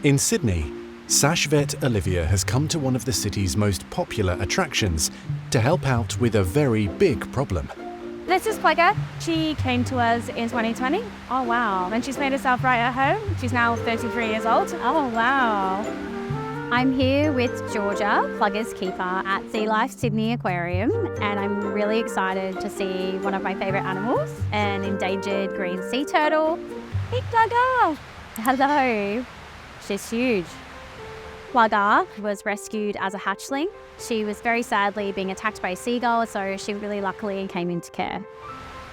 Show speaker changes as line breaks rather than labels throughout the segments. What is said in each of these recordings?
In Sydney, Sash vet Olivia has come to one of the city's most popular attractions to help out with a very big problem.
This is Plugger. She came to us in 2020. Oh wow. And she's made herself right at home. She's now 33 years old. Oh wow.
I'm here with Georgia, Plugger's keeper at Sea Life Sydney Aquarium, and I'm really excited to see one of my favourite animals, an endangered green sea turtle. Hey Plugger! Hello. She's huge. Plugger was rescued as a hatchling. She was very sadly being attacked by a seagull, so she really luckily came into care.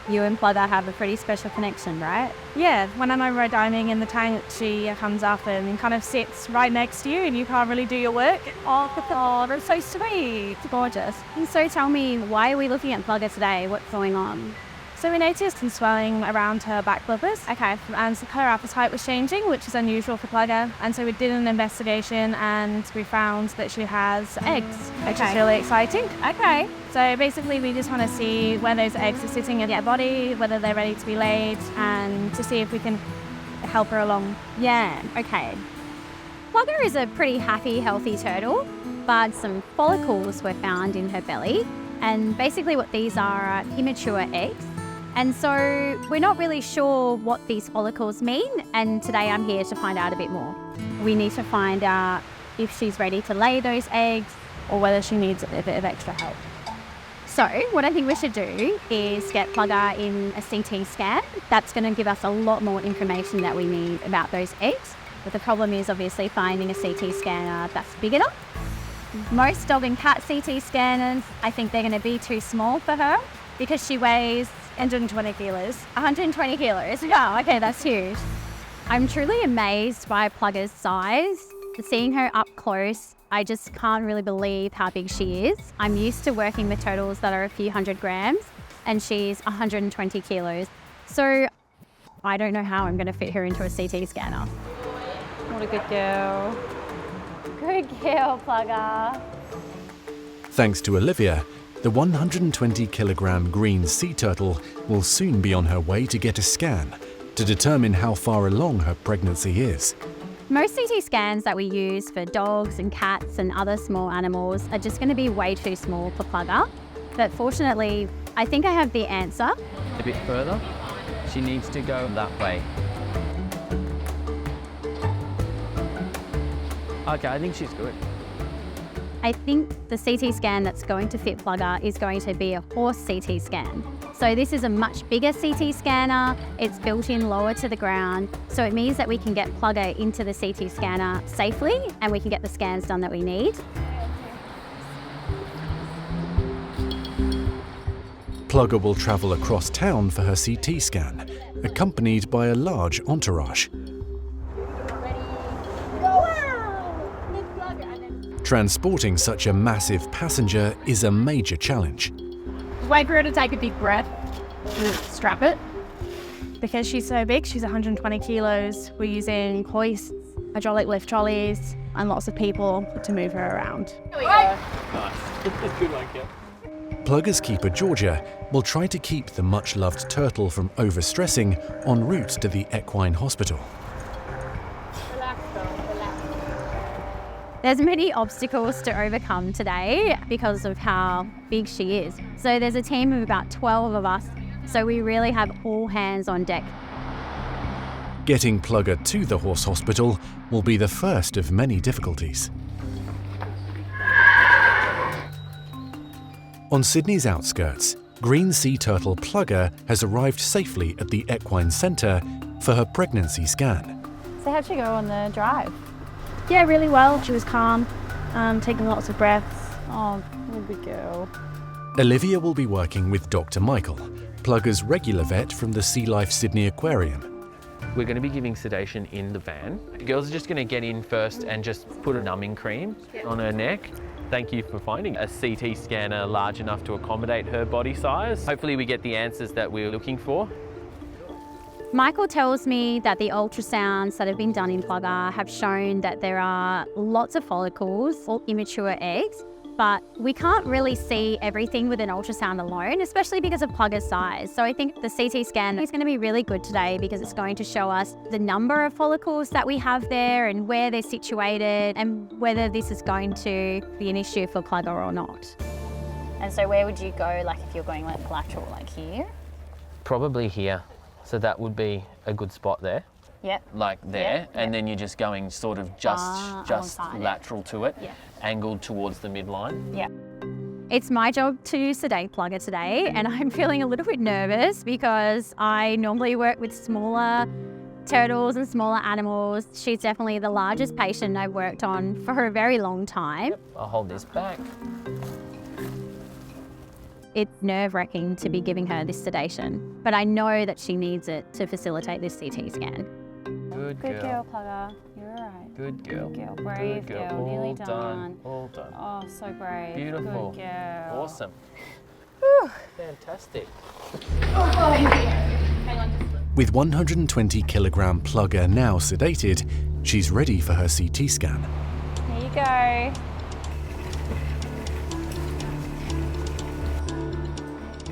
You and Plugger have a pretty special connection, right?
Yeah, when I'm over diving in the tank, she comes up and kind of sits right next to you and you can't really do your work.
Oh, that's so sweet. Gorgeous. And so tell me, why are we looking at Plugger today? What's going on?
So we noticed some swelling around her back flippers.
Okay.
And her appetite was changing, which is unusual for Plugger. And so we did an investigation and we found that she has eggs, which is really exciting.
Okay.
So basically we just want to see where those eggs are sitting in her body, whether they're ready to be laid, and to see if we can help her along.
Yeah, okay. Plugger is a pretty happy, healthy turtle, but some follicles were found in her belly. And basically what these are immature eggs. And so we're not really sure what these follicles mean, and today I'm here to find out a bit more. We need to find out if she's ready to lay those eggs
or whether she needs a bit of extra help.
So what I think we should do is get Plugger in a CT scan. That's going to give us a lot more information that we need about those eggs. But the problem is obviously finding a CT scanner that's big enough. Most dog and cat CT scanners, I think they're going to be too small for her because she weighs
120 kilos.
120 kilos. Wow, okay, that's huge. I'm truly amazed by Plugger's size. Seeing her up close, I just can't really believe how big she is. I'm used to working with turtles that are a few hundred grams, and she's 120 kilos. So I don't know how I'm going to fit her into a CT scanner.
What a good girl.
Good girl, Plugger.
Thanks to Olivia, the 120-kilogram green sea turtle will soon be on her way to get a scan to determine how far along her pregnancy is.
Most CT scans that we use for dogs and cats and other small animals are just going to be way too small for Plugger. But fortunately, I think I have the answer.
A bit further. She needs to go that way. Okay, I think she's good.
I think the CT scan that's going to fit Plugger is going to be a horse CT scan. So this is a much bigger CT scanner. It's built in lower to the ground. So it means that we can get Plugger into the CT scanner safely and we can get the scans done that we need.
Plugger will travel across town for her CT scan, accompanied by a large entourage. Transporting such a massive passenger is a major challenge.
Wait for her to take a deep breath. Strap it. Because she's so big, she's 120 kilos, we're using hoists, hydraulic lift trolleys, and lots of people to move her around.
Here we go. Nice. Good one, Kip.
Plugger's keeper Georgia will try to keep the much-loved turtle from overstressing en route to the equine hospital.
There's many obstacles to overcome today because of how big she is. So there's a team of about 12 of us, so we really have all hands on deck.
Getting Plugger to the horse hospital will be the first of many difficulties. On Sydney's outskirts, green sea turtle Plugger has arrived safely at the equine centre for her pregnancy scan.
So how'd she go on the drive? Yeah, really well. She was calm, taking lots of breaths. Oh, what a good girl.
Olivia will be working with Dr. Michael, Plugger's regular vet from the Sea Life Sydney Aquarium.
We're going to be giving sedation in the van. The girls are just going to get in first and just put a numbing cream on her neck. Thank you for finding a CT scanner large enough to accommodate her body size. Hopefully we get the answers that we're looking for.
Michael tells me that the ultrasounds that have been done in Plugger have shown that there are lots of follicles or immature eggs, but we can't really see everything with an ultrasound alone, especially because of Plugger's size. So I think the CT scan is going to be really good today because it's going to show us the number of follicles that we have there and where they're situated and whether this is going to be an issue for Plugger or not.
And so where would you go, like if you're going like lateral, like here?
Probably here. So that would be a good spot there.
Yep.
Like there,
Yep,
and then you're just going sort of just
alongside it.
lateral to it,
Yeah.
angled towards the midline.
Yeah.
It's my job to sedate Plugger today, and I'm feeling a little bit nervous because I normally work with smaller turtles and smaller animals. She's definitely the largest patient I've worked on for a very long time.
I'll hold this back.
It's nerve-wracking to be giving her this sedation, but I know that she needs it to facilitate this CT scan.
Good
Good
girl.
girl, Plugger. You're all right.
Good girl.
Good girl. Brave
Good girl.
girl. Nearly
All
done.
All done.
Oh, so brave.
Beautiful.
Good girl.
Awesome. Fantastic.
With 120 kilogram Plugger now sedated, she's ready for her CT scan.
Here you go.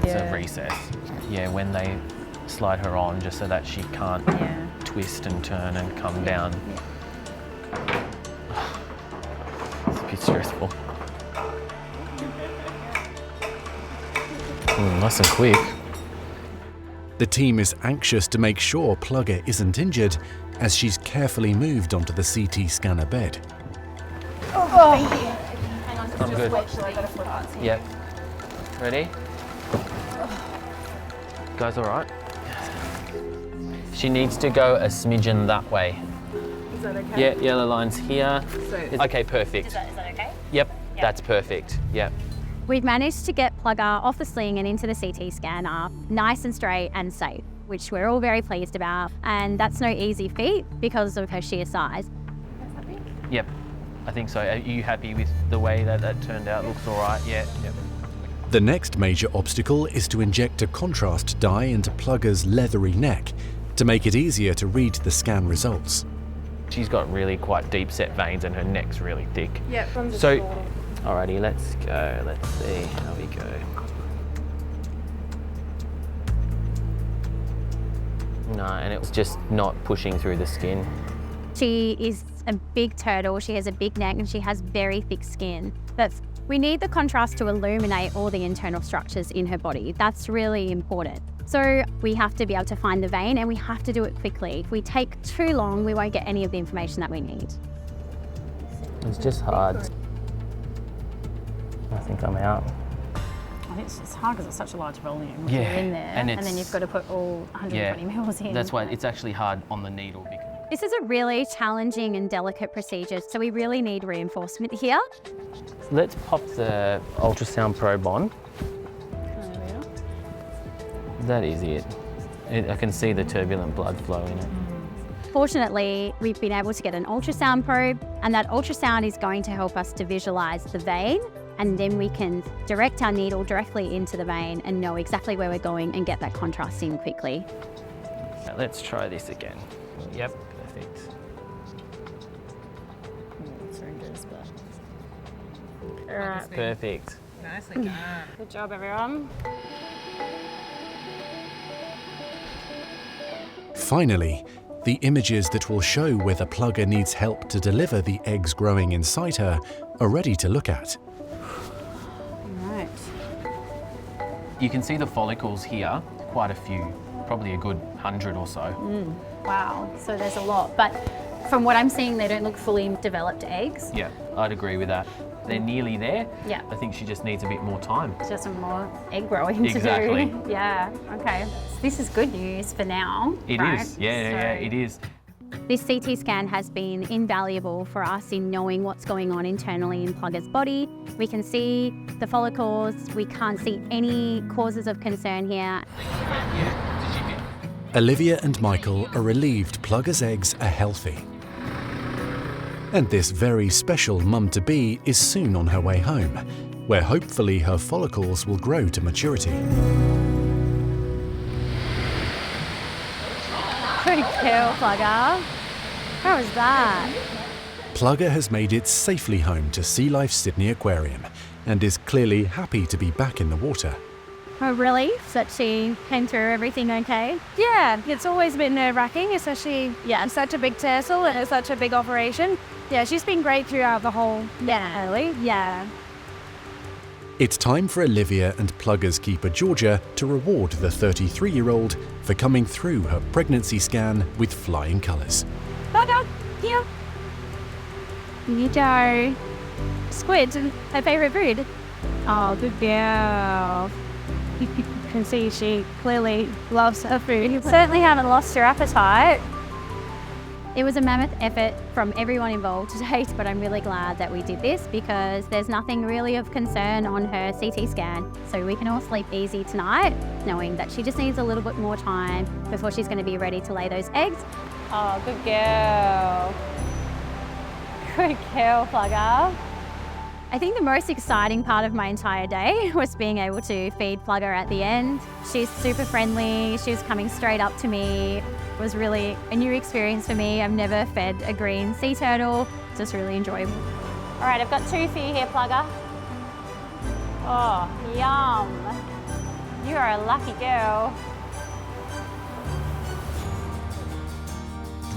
It's a recess. Yeah, when they slide her on, just so that she can't twist and turn and come down. It's a bit stressful. Nice and quick.
The team is anxious to make sure Plugger isn't injured as she's carefully moved onto the CT scanner bed.
I'm good. Yep. Ready? Guys, all right? She needs to go a smidgen that way.
Is that okay?
Yeah, yellow line's here. Okay, perfect.
Is that okay?
Yep, that's perfect. Yep.
We've managed to get Plugger off the sling and into the CT scanner, nice and straight and safe, which we're all very pleased about. And that's no easy feat because of her sheer size.
Yep, I think so. Are you happy with the way that that turned out? Looks all right? Yeah. Yep.
The next major obstacle is to inject a contrast dye into Plugger's leathery neck to make it easier to read the scan results.
She's got really quite deep set veins and her neck's really thick.
Yep.
So, alrighty, let's go. Let's see how we go. No, and it was just not pushing through the skin.
She is a big turtle, she has a big neck and she has very thick skin. We need the contrast to illuminate all the internal structures in her body. That's really important. So we have to be able to find the vein and we have to do it quickly. If we take too long, we won't get any of the information that we need.
It's just hard. I think I'm out.
I think it's hard because it's such a large volume.
Yeah,
You're in there,
and
then you've got to put all 120 mils in.
That's why it's actually hard on the needle.
This is a really challenging and delicate procedure, so we really need reinforcement here.
Let's pop the ultrasound probe on. That is it. I can see the turbulent blood flow in it.
Fortunately, we've been able to get an ultrasound probe, and that ultrasound is going to help us to visualise the vein, and then we can direct our needle directly into the vein and know exactly where we're going and get that contrast in quickly.
Now let's try this again. Yep, perfect.
Syringes, but...
All right, perfect.
Nicely done.
Good job, everyone.
Finally, the images that will show whether Plugger needs help to deliver the eggs growing inside her are ready to look at.
Right.
You can see the follicles here, quite a few, probably a good 100 or so.
Wow, so there's a lot, but from what I'm seeing, they don't look fully developed eggs.
Yeah, I'd agree with that. They're nearly there.
Yeah.
I think she just needs a bit more time.
Just some more egg growing
Exactly.
to do. Yeah, okay. This is good news for now.
It
right?
is. Yeah, it is.
This CT scan has been invaluable for us in knowing what's going on internally in Plugger's body. We can see the follicles, we can't see any causes of concern here.
Olivia and Michael are relieved Plugger's eggs are healthy. And this very special mum-to-be is soon on her way home, where hopefully her follicles will grow to maturity.
Good kill, Plugger. How was that?
Plugger has made it safely home to Sea Life Sydney Aquarium, and is clearly happy to be back in the water.
A relief that she came through everything okay. Yeah, it's always been nerve-wracking, especially, it's such a big turtle and it's such a big operation. Yeah, she's been great throughout the whole early. Yeah.
It's time for Olivia and Plugger's keeper Georgia to reward the 33-year-old for coming through her pregnancy scan with flying colours.
Dog, here. Here you go. Squid, her favourite food. Oh, good girl. You can see she clearly loves her food.
Certainly haven't lost her appetite. It was a mammoth effort from everyone involved to date, but I'm really glad that we did this because there's nothing really of concern on her CT scan. So we can all sleep easy tonight, knowing that she just needs a little bit more time before she's going to be ready to lay those eggs. Oh, good girl. Good girl, Plugger. I think the most exciting part of my entire day was being able to feed Plugger at the end. She's super friendly. She was coming straight up to me. It was really a new experience for me. I've never fed a green sea turtle. Just really enjoyable. All right, I've got 2 for you here, Plugger. Oh, yum. You are a lucky girl.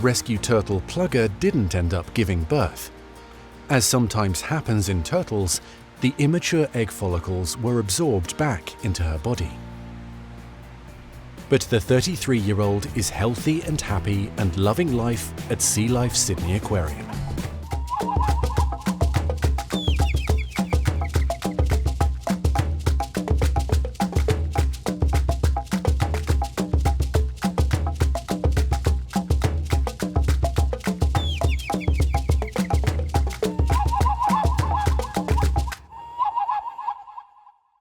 Rescue turtle Plugger didn't end up giving birth. As sometimes happens in turtles, the immature egg follicles were absorbed back into her body. But the 33-year-old is healthy and happy and loving life at Sea Life Sydney Aquarium.